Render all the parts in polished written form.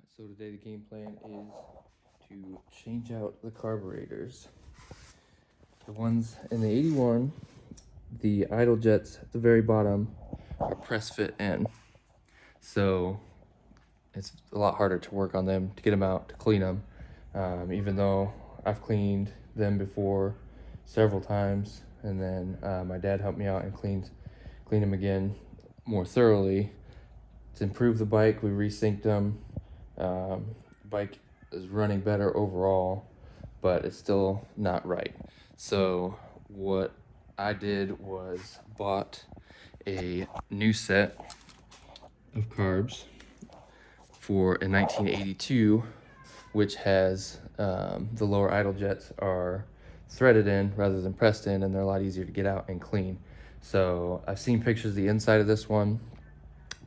So today the game plan is to change out the carburetors. The ones in the 81, the idle jets at the very bottom are press fit in. So it's a lot harder to work on them, to get them out, to clean them. Even though I've cleaned them before several times, and then my dad helped me out and cleaned them again more thoroughly. To improve the bike, we resynced them. Bike is running better overall, but it's still not right. So what I did was bought a new set of carbs for a 1982, which has the lower idle jets are threaded in rather than pressed in, and they're a lot easier to get out and clean. So I've seen pictures of the inside of this one,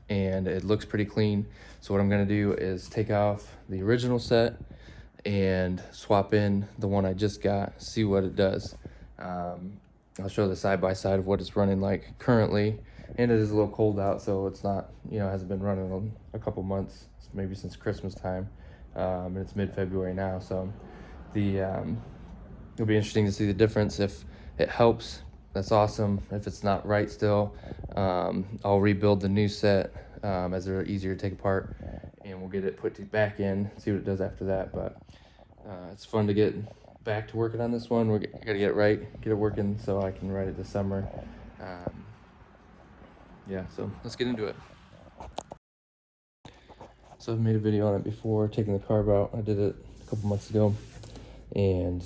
and it looks pretty clean. So what I'm gonna do is take off the original set and swap in the one I just got, see what it does. I'll show the side by side of what it's running like currently, and it is a little cold out, so it's not, hasn't been running in a couple months, maybe since Christmas time, and it's mid-February now, so it'll be interesting to see the difference. If it helps, that's awesome. If it's not right still, I'll rebuild the new set as they're easier to take apart, and we'll get it put back in, see what it does after that. But it's fun to get back to working on this one. I gotta get it right, get it working so I can ride it this summer. Yeah, so let's get into it. So I've made a video on it before, taking the carb out. I did it a couple months ago, and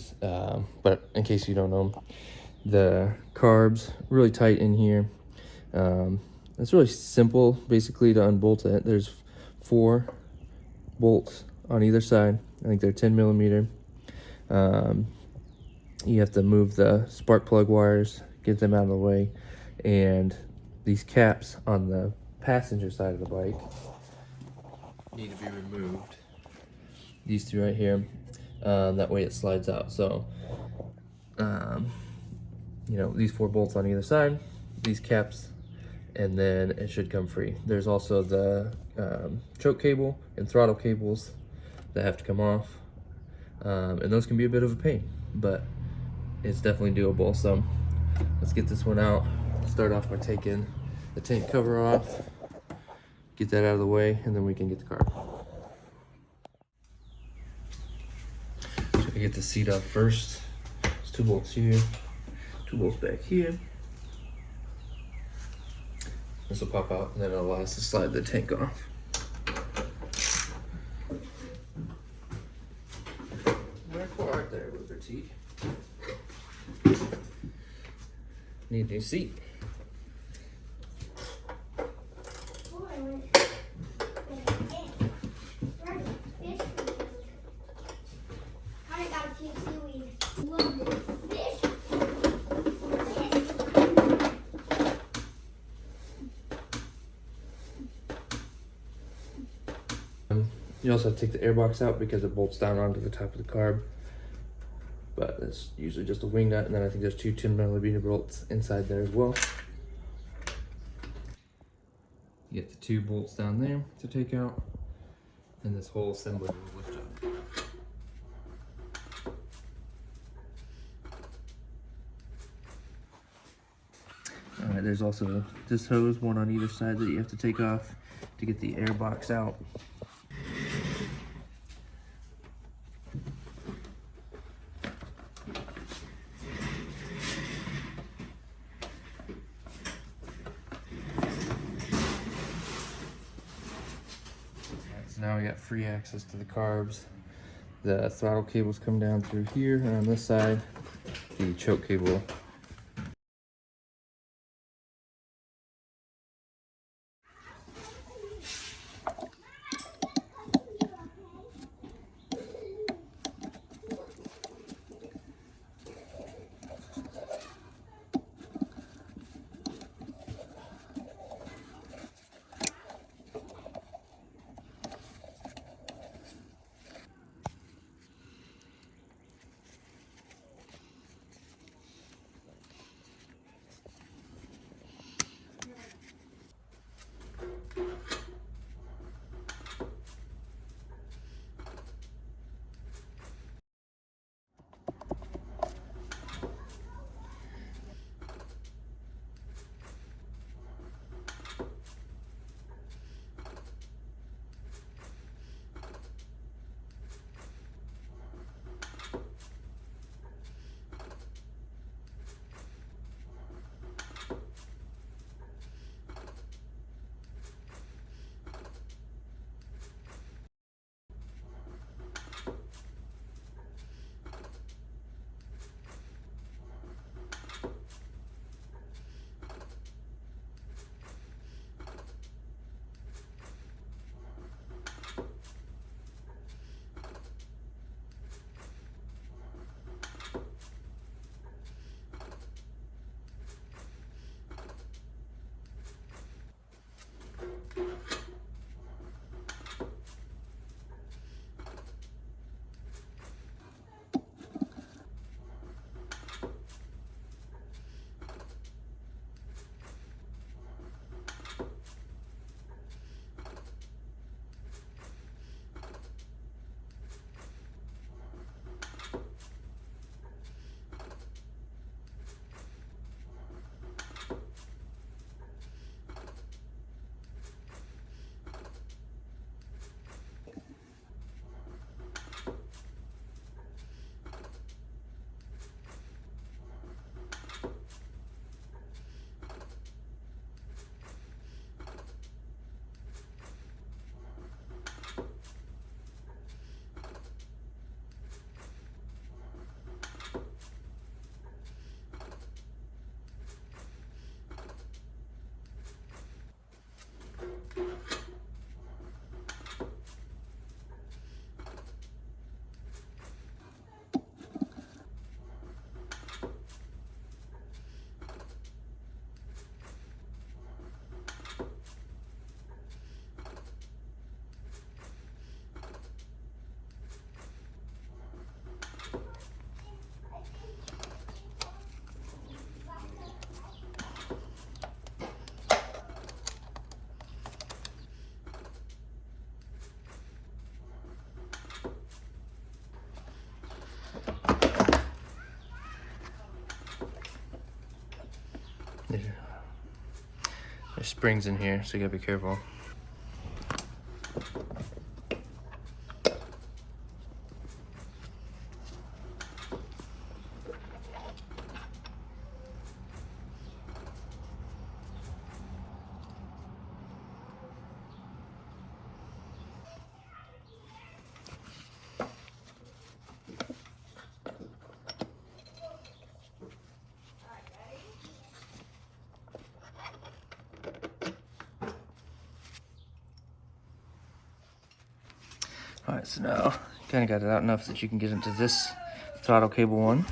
but in case you don't know, the carbs really tight in here. It's really simple basically to unbolt it. There's 4 bolts on either side. I think they're 10 millimeter. You have to move the spark plug wires, get them out of the way, and these caps on the passenger side of the bike need to be removed. These 2 right here, that way it slides out. So these 4 bolts on either side, these caps, and then it should come free. There's also the choke cable and throttle cables that have to come off, and those can be a bit of a pain, but it's definitely doable. So let's get this one out. Start off by taking the tank cover off, get that out of the way, and then we can get the carb. So I get the seat off first. There's 2 bolts here, 2 bolts back here. This will pop out, and then it'll allow us to slide the tank off. Wherefore art there, with critique? Need a new seat. You also have to take the airbox out because it bolts down onto the top of the carb. But it's usually just a wing nut, and then I think there's 2 10 millimeter bolts inside there as well. You get the 2 bolts down there to take out, and this whole assembly will lift up. Alright, there's also this hose, one on either side, that you have to take off to get the airbox out. So now we got free access to the carbs. The throttle cables come down through here, and on this side, the choke cable. springs in here, so you gotta be careful. All right, so now kind of got it out enough that you can get into this throttle cable one.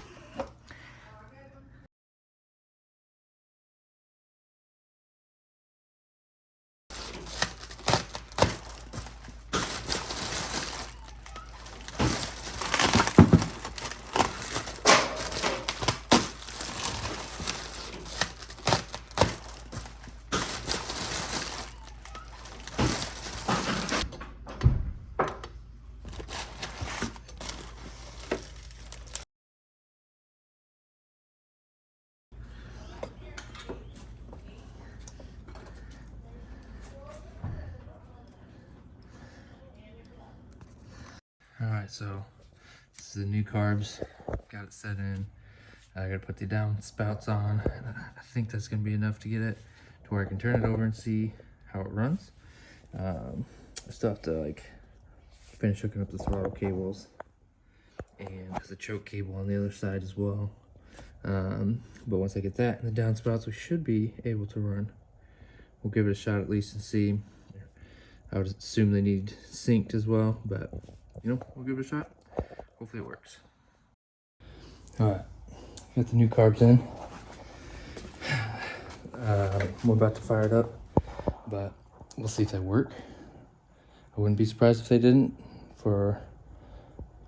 All right, so this is the new carbs. Got it set in. I gotta put the down spouts on. I think that's gonna be enough to get it to where I can turn it over and see how it runs. I still have to like finish hooking up the throttle cables, and there's a choke cable on the other side as well. But once I get that and the downspouts, we should be able to run. We'll give it a shot at least and see. I would assume they need synced as well, but you know, we'll give it a shot. Hopefully it works. All right, got the new carbs in. We're about to fire it up, but we'll see if they work. I wouldn't be surprised if they didn't, for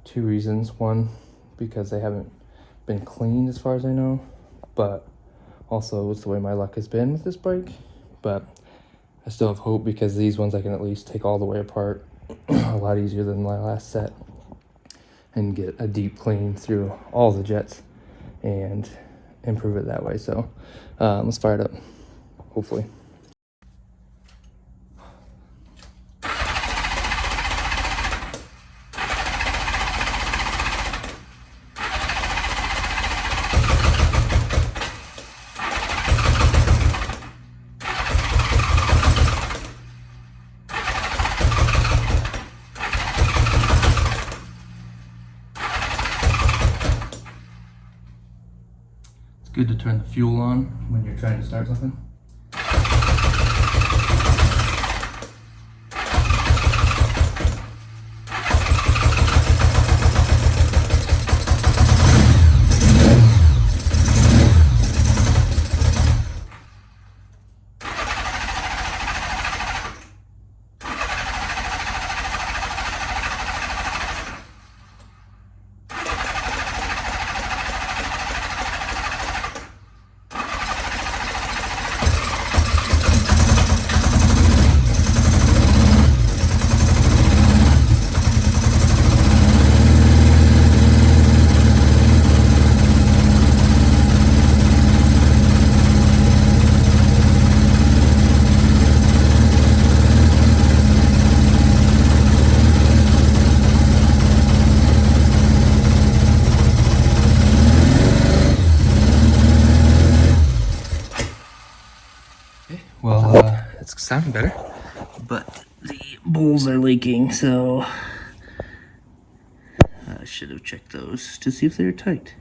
two reasons. One, because they haven't been cleaned as far as I know, but also it's the way my luck has been with this bike. But I still have hope, because these ones I can at least take all the way apart a lot easier than my last set, and get a deep clean through all the jets and improve it that way. So let's fire it up, hopefully. Good to turn the fuel on when you're trying to start something. Well, it's sounding better, but the bowls are leaking, so I should have checked those to see if they're tight.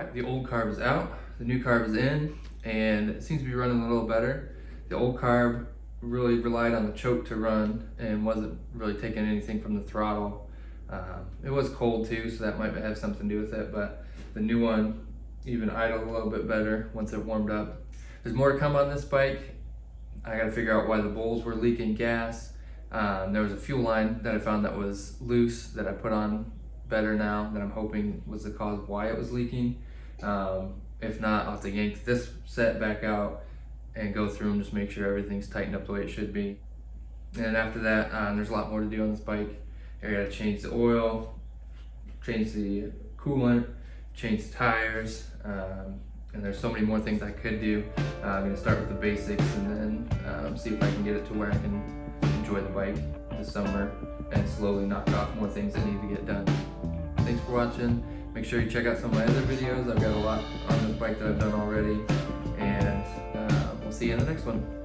Alright, the old carb is out, the new carb is in, and it seems to be running a little better. The old carb really relied on the choke to run and wasn't really taking anything from the throttle. It was cold too, so that might have something to do with it, but the new one even idled a little bit better once it warmed up. There's more to come on this bike. I gotta figure out why the bowls were leaking gas. There was a fuel line that I found that was loose that I put on better now, that I'm hoping was the cause of why it was leaking. If not, I'll have to yank this set back out and go through and just make sure everything's tightened up the way it should be. And after that, there's a lot more to do on this bike. I gotta change the oil, change the coolant, change the tires, and there's so many more things I could do. I'm gonna start with the basics and then see if I can get it to where I can enjoy the bike this summer and slowly knock off more things that need to get done. Thanks for watching. Make sure you check out some of my other videos. I've got a lot on this bike that I've done already, and we'll see you in the next one.